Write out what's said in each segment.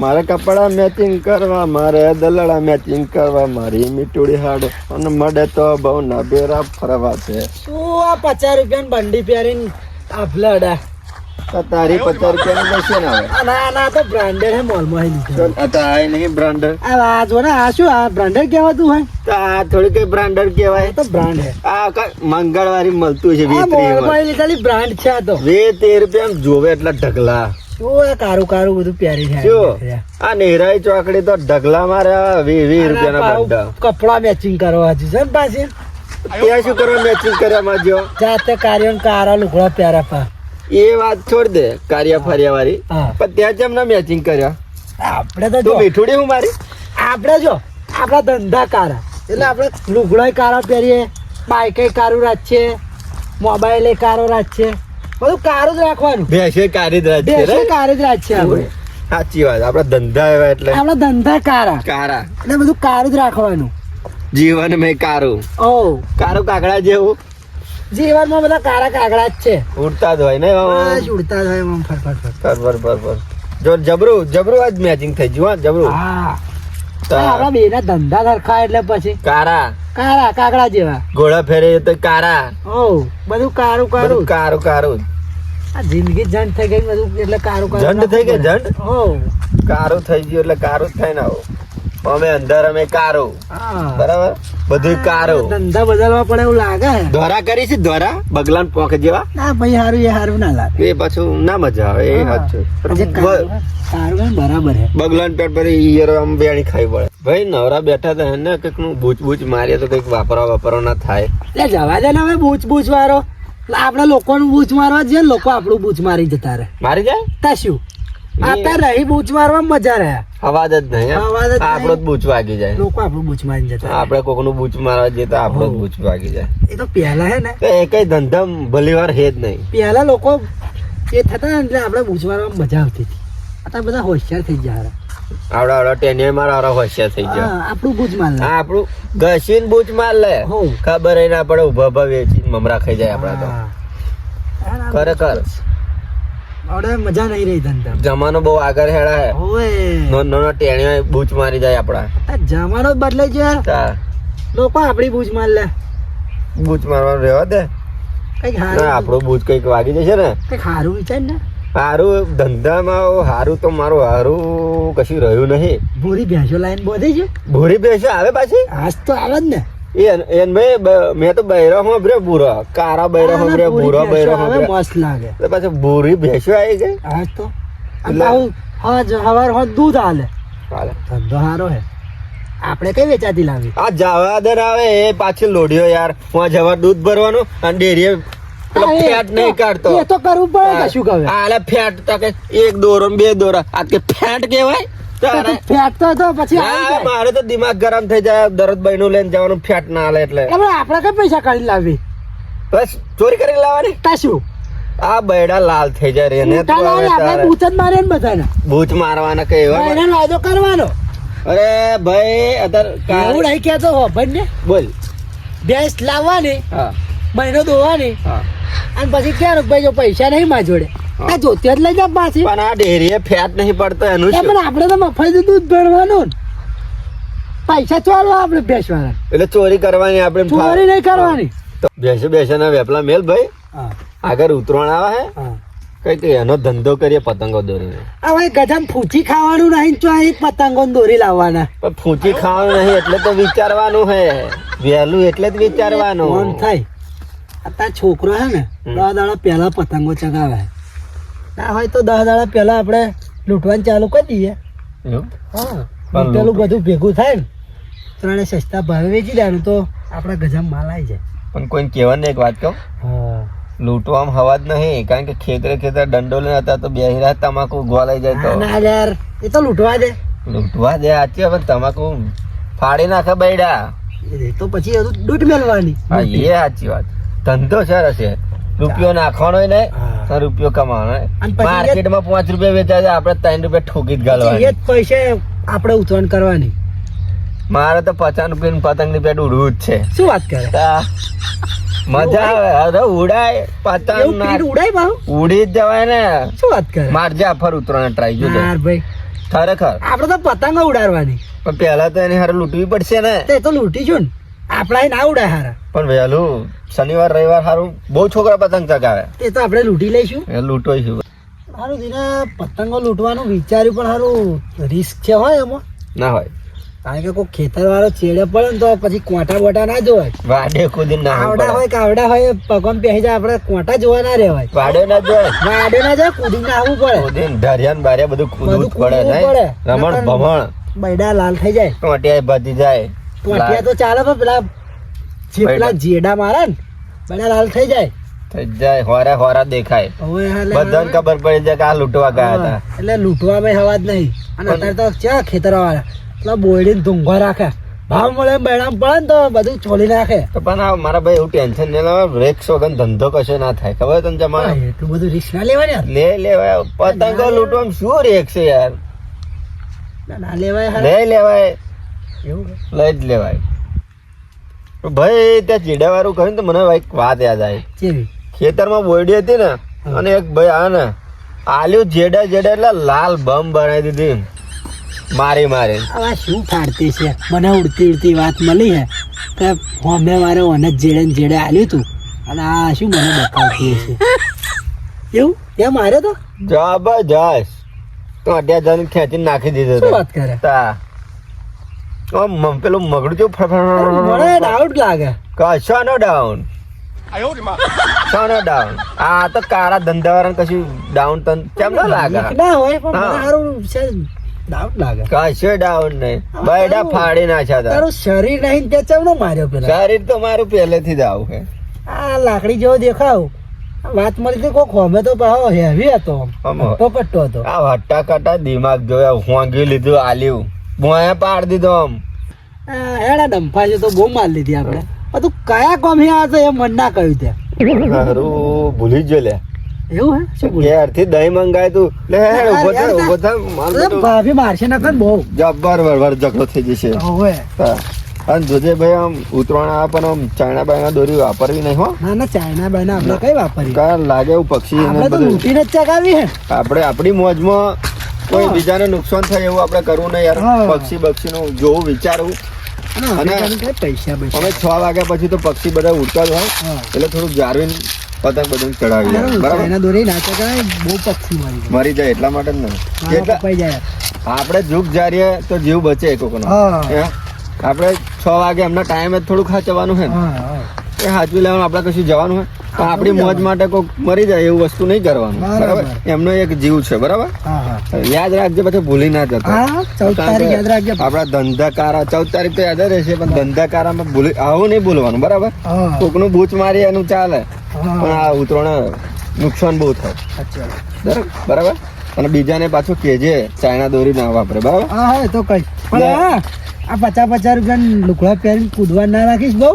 મારે કપડા મેચિંગ કરવા, મારે દલડા મેચિંગ કરવા, મારી મીઠુડી હાડ અને મળે તો બહુ નબેરા ફરવા છે. શું આ 50 રૂપિયાની બંડી પહેરીને આપલે અડા? તો તારી 50 રૂપિયાની બસે ને આવે. ના ના તો બ્રાન્ડેડ હે, મોલમાં લીધો. આ તો આ નહીં બ્રાન્ડર. આ જો ને, આ શું આ બ્રાન્ડેડ કહેવાતું હોય? તો આ થોડી કઈ બ્રાન્ડર કહેવાય. આ તો બ્રાન્ડ હે. આ મંગળવારી મળતું છે આ મોલમાં લીધેલી બ્રાન્ડ છે. આ તો 20-13 રૂપિયા જોવે એટલા ઢગલા. શું આ કારું કારું બધું પહેરી છે? શું આ નેહરાઈ ચોકડી તો ઢગલા મારે 20 રૂપિયાના બધા કપડા મેચિંગ કરવા છે ને પાછી. ત્યાં શું કરવા મેચિંગ કર્યા માં જો જાતે કાર્ય કારા લુગડા પહેરા પા. એ વાત છોડ દે કાર્યા ફર્યા વાળી. હા. પણ ત્યાં જેમ ના મેચિંગ કર્યા. આપણે તો તું જો મીઠુડી હું મારી. આપણે જો આપણા ધંધા કારા એટલે આપણે લુગડા કારા પહેરીએ, બાઈકે કારું રાખીએ, મોબાઈલે કારો રાખીએ, બધું કારું જ રાખવાનું. ભેંસે કારી જ રાજ છે દેશે રે. કારે જ રાખીએ આપણે. સાચી વાત. આપડા ધંધા એવા એટલે આપણા ધંધા કારા કારા. એટલે બધું કારું જ રાખવાનું. જીવન મેં કારું. ઓ કારું કાકડા જેવું જીવનમાં બધા કારા કાગડા જ છે. ઉડતા જ હોય ને. બસ ઉડતા જ હોય આમ ફટ. બરાબર. જો જબરું આજ મેચિંગ થઈ ગયું. હા જબરું. હા તો આપણા બે ના ધંધા સરખા એટલે પછી કારા કારા કાગડા જેવા. ઘોડા ફેરે તો કારા. ઓ બધું કારું બધું કારું. કારું. આ જિંદગી જંડ થઈ ગઈ બધું એટલે કારું જંડ થઈ ગઈ, જંડ? ઓ કારું થઈ ગયું એટલે કારું જ થાય ને. આવું અમે અંદર અમે કારું. હા બરાબર. બધું કારું. ધંધા બદલવા પડે એવું લાગે હે. ધોરા કરી છે ધોરા બગલાન પોખ જેવા. ના ભાઈ હારું એ હારું ના લાગે. એ પાછું ના મજા આવે. એ હા. સાચું. આજે કારું હે ને બરાબર હે. બગલાન પેટ પર ઈયરો આમ બેણી ખાઈ પડે. ભાઈ નવરા બેઠા હતા ને કઈક નું બૂચ મારીએ તો કઈક વાપરવા ના થાય. એટલે જવા દે ને હવે બૂચ વાળો. આપડે લોકોનું બૂચ મારવા જઈએ ને, લોકો આપણું બૂચ મારી જતા રહે. મારી જાય તા શું અત્યારે રહી બૂચ મારવા મજા રહે. અવાજ જ નહીં. અવાજ જ નહીં. આપણો જ બૂચ વાગી જાય. લોકો આપણું બૂચ મારી જતા રહે. આપડે કોક નું બૂચ મારવા જઈએ તો આપણો જ બૂચ વાગી જાય. એ તો પહેલા હે ને, તો એ કઈ ધંધા ભલી વાર હે જ નહીં. પહેલા લોકો એ થતા ને એટલે આપણે બૂચ મારવા મજા આવતી હતી. અત્યારે બધા હોશિયાર થઈ ગયા. આવડા ટેનિયર મારા હોશિયાર થઈ ગયા. આપણું બૂચ માર લે. હા આપણું ઘસીને બૂચ માર લે. હો. ખબર ય ના પડે. ઉભા વેચી મમરા ખાઈ જાય આપડા તો. ખરેખર હવે મજા નહીં રહી ધંધા. જમાનો બહુ આગળ હેડા હે. ઓય નાનો ટેણીઓ બૂચ મારી જાય આપડા. આ જમાનો જ બદલાઈ ગયો યાર. તા લોકો આપણી બૂચ માર લે. બૂચ મારવાનું રહેવા દે. કઈક ના હારું આપણું બૂચ કઈક વાગી જશે ને. કઈક હારું વિચાર ને. હારું ધંધામાં હારું તો મારું હારું કશું રહ્યું નહીં. ભૂરી ભેંસો લાઈન બોધી છે. ભૂરી બેસે આવે પાછી. આજ તો આવે જ ને. મેં તો બૈરો હું બ્રે ભૂરા કારા બૈરો હું બ્રે ભૂરી ભૂરા ભેંસો બૈરો આવે, હું મસ્ત લાગે. પાછી ભૂરી ભેંસો આવી ગઈ. આજ તો એટલે- હવાર દૂધ હાલે. ચાલે. ધંધો હારો હે. આપણે કઈ વેચાતી લાવી. આ જવાદર આવે એ પાછી લોઢિયો યાર. હું જવા દૂધ ભરવાનું અને ડેરીએ પેલો હા, ફેટ નહીં કાઢતો. એ તો કરવું પડે. કશું કહે આલે ફેટ તો કે એક દોરો ને બે દોરા આ કે ફેટ કહેવાય. તારે ફેંકતો તો પછી આવી ના, જાય. મારે તો દિમાગ ગરમ થઈ જાય. દરરોજ નું લઈને જવાનું ફેટ ના હાલે એટલે એટલે આપણે કઈ પૈસા કાઢી લાવી. બસ ચોરી કરી લાવવાની. તા શું આ બૈડા લાલ થઈ જાય રે ને તો ઉતાર લાવી, હવે આપણે તારે બૂચ જ મારે ને બધાને. બૂચ મારવાના કે એવા ભાઈનો વાયદો કરવાનો. અરે ભાઈ અત્યારે એવું નહીં કહેતો હો ભાઈ ને. બોલ. ભેંસ લાવવાની, હા મહિનો દોવાની, હા. અને પછી ક્યારે ભાઈ જો પૈસા નહીં માં જોડે આ જોતી જ લઈ જા પાછી. પણ આ ડેરીએ ફેટ નહીં પડતો એનું એ શું? પણ આપણે તો મફત દૂધ ભરવાનું ને. પૈસા ચોરવા આપણે ભેંસવાળા. એટલે ચોરી કરવાની આપણે ચોરી નહીં કરવાની. બેસે ના વેપલા મેલ ભાઈ. હા આગળ ઉતરાણ આવે હે હા. કઈક એનો ધંધો કરીએ પતંગો દોરીને. હવે ગજામ ફૂચી ખાવાનું નહીં, તો અહીં પતંગો ને દોરી લાવવાના. પણ ફૂંચી ખાવાનું નહીં એટલે તો વિચારવાનું હે. વહેલું એટલે જ વિચારવાનું. મન થાય. અત્યારે છોકરો હે ને 10 દાડા પહેલા પતંગો ચગાવે. ના હોય તો 10 દાડા પહેલા આપણે લૂંટવાનું ચાલુ કરી દઈએ. એવું? હા પણ પેલું બધું ભેગું થાય ને ત્રણે સસ્તા ભાવે વેચી દેવાનું તો આપણા ગજામ માલ આવી જાય. પણ કોઈને કહેવાની એક વાત કહું. હા લૂંટવામાં હવા જ નહીં. કારણ કે ખેતરે ડંડો લઈને હતા તો બે હીરા તમાકુ ગોલાઈ જાય તો ના યાર એ તો લૂંટવા દે. લૂંટવા દે. સાચી હવે તમાકુ ફાડી નાખે બૈડા. એ તો પછી હજુ દૂધ મેળવાની. હા એ સાચી વાત. ધંધો સરસ છે. રૂપિયો નાખવાનો હોય ને હા. તો રૂપિયો કમાવાનો હોય. અને પછી માર્કેટમાં 5 રૂપિયા વેચાય છે, આપણે 3 રૂપિયા ઠોકી જ એ ગાલવાની. જ પૈસે આપણે ઉતરણ કરવાની. મારે તો 50 રૂપિયાની પતંગ ની પેટ ઉડવું જ છે. શું વાત કરે? તા મજા આવે. અરે ઉડાય પતંગ એવું પીઠ ઉડાય ભાવ. ઉડી જ જવાય ને. શું વાત કરે? મારજે આફર ઉતરવાના ટ્રાય જોજો. યાર ભાઈ ખરેખર આપણે તો પતંગો ઉડાડવાની. પણ પહેલા તો એની હારે લૂંટવી પડશે ને. તે તો લૂંટીશું ને, આપણા ના ઉડાય હારા. પણ વહેલું શનિવાર રવિવાર સારું બહુ છોકરા પતંગ ચગાવે. તે તો આપણે લૂંટી લઈશું. એ લૂંટોઈશું. સારું દીના પતંગો લૂંટવાનું વિચાર્યું, પણ સારું રિસ્ક છે હોય એમાં. ના હોય. કારણ કે કોઈ ખેતર વાળો ચેડે પડે ને તો પછી કોટા બોટા ના જોવાય. વાડે કુદીને ના આવડા હોય કાવડા હોય પગમ પહેરી જાય, આપણે કોટા જોવા ના રહેવાય. વાડે ના જોય. વાડે ના જાય, કૂદીને આવવું પડે. કુદીને ધારિયા બારિયા બધું કૂદવું જ બધું પડે. કૂદવું પડે. રમણ ભમણ બૈડા લાલ થઈ જાય. ટોટિયા ભજી જાય. ટોટિયા તો ચાલે, પણ પેલા જે પેલા જેડા મારે ને બૈડા લાલ થઈ જાય. થઈ જાય. હોરા હોરા દેખાય. હવે એટલે બધાને ખબર પડી જાય કે આ લૂંટવા ગયા હતા. એટલે લૂંટવામાં હવા જ નહીં. અને અત્યારે તો ક્યાં ખેતર વાળા પેલા બોયડી ધૂંઘવા રાખે, ભાવ મળે બેડામ પડે ને તો બધું છોડી નાખે. તો પણ આ મારા ભાઈ એવું ટેન્શન નહીં લેવા. રિસ્ક વગર ધંધો કશો ના થાય. ખબર તને જમા એટલું બધું રિસ્ક ના લેવાય ને. લે લેવાય. પતંગો લૂંટવામાં શું રિસ્ક છે યાર. ના લેવાય હારા. લઈ લેવાય. એવું લઈ જ લેવાય. ભાઈ ત્યાં ચીડા વાળું કહ્યું તો મને એક વાત યાદ આવી. કેવી? ખેતરમાં બોયડી હતી ને, અને એક ભાઈ આ ને આલ્યું જેડા જેડા એટલે લાલ બમ બનાવી દીધી મારી મારી. આ શું ફાડતી છે? મને ઉડતી ઉડતી વાત મળી હે કે હોમે મારે ઓને જેડે ને જેડે આલ્યું તું, અને આ શું મને બતાવતી છે એવું? ત્યાં મારે તો જબરજસ્ત. તો અઢિયા જણ ખેંચીને નાખી દીધો શું હતો. વાત કરે? તા પેલું મગડું જેવું મને ડાઉટ લાગે. કશો નો ડાઉન. નો ડાઉન. આ તો કારા ધંધા વાળા કશું ડાઉન તન કેમ ના લાગે? ના હોય, પણ મને હા. સારું છે ડાઉટ લાગે. કશો ડાઉન નહીં. બૈડા ફાડી નાખ્યા હતા. તારું શરીર નહીં તે ચમનો માર્યો પેલા? શરીર તો મારું પહેલેથી જ આવું છે. આ લાકડી જેવો દેખાવ. વાત મળી હતી કોક હોમે તો પાહો હેવી હતો, આમ. હટ્ટો કટ્ટો હતો. આ હટ્ટા કટ્ટા દિમાગ જોયા હોંગી લીધું આલ્યું બોયા પાડ દીધો આમ. એડા ડંફા છે તો બહુ માર લીધી આપણે. તું કયા કોમ આ તો એ મન ના કહ્યું ત્યાં. હારું ભૂલી જ લે. એવું હે? શું બોલ્યું? ઘેરથી દહીં મંગાય તું. લે ઉભો થા ઉભો થા. માર અરે બેટું ભાભી મારશે ના કર બહુ. જબ્બર વરવર ઝઘડો થઈ જશે. હવે હા. અને જોજે ભાઈ આમ ઉતરાણ આવે પણ આમ ચાઇના બાયના દોરી વાપરવી નહીં હો. ના ના ચાઇના બાયના આપણે કઈ વાપરી? કારણ લાગે એવું પક્ષી ને આપણે તો બધું. લૂંટીને જ ચગાવી હે. આપણે આપણી મોજમાં કોઈ હા. બીજાને નુકસાન થાય એવું આપણે કરવું નહીં યાર. હા. પક્ષી બક્ષીનું જોવું વિચારવું. અને અને અમેરિકાની કઈ પૈસા બૈસા. અમે 6 વાગ્યા પછી તો પક્ષી બધા ઉડતા જ હોય, હા. એટલે થોડુંક જાળવીને પતંગ બધું ચડાવી અરે બરાબર. ચાઇના દોરી ના ચગાવે, બહુ પક્ષી મરી જાય. મરી જાય એટલા માટે જ નહીં. મારા એટલે કપાઈ જાય. આપણે જુગ જારીએ તો જીવ બચે કોકનો. હા. હે? આપણે 6 વાગે એમના ટાઈમે થોડું ખાચવાનું છે ને. હા હા. એ સાચવી લેવાનું. આપણે કશું જવાનું હોય તો આપણી મોજ માટે કોઈક મરી જાય એવું વસ્તુ નહીં કરવાનું. બરાબર. બરાબર. એમનો એક જીવ છે. બરાબર. હા હા. યાદ રાખજે, પછી ભૂલી ના જતો. હા 14 તારીખ યાદ રાખજે. આપણા ધંધાકારા 14 તારીખ તો યાદ જ રહેશે, પણ ધંધાકારામાં ભૂલી આવું નહીં ભૂલવાનું. બરાબર. હા કોકનું બૂચ મારી એનું ચાલે, હા. પણ આ ઉતરોણે નુકસાન બહુ થાય. અચ્છા. બરાબર. અને બીજાને પાછું કેજે ચાઇના દોરી ના વાપરે. બરાબર. હા હા એ તો કઈ પણ હા આ 50 રૂપિયા લુકડા પહેરીને કૂદવા ના રાખીશ બહુ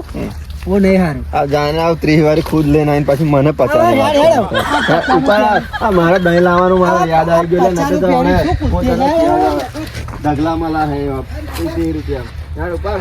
ઓ નહીં હારું. આ જાણે 30 વારી ખુદ લઈને આવીને પછી મને પચાસ મારે દહીં લાવવાનું મારે યાદ આવી ગયું. એટલે નથી તો હવે ઢગલામાં લા હે 30 રૂપિયા. યાર ઉપર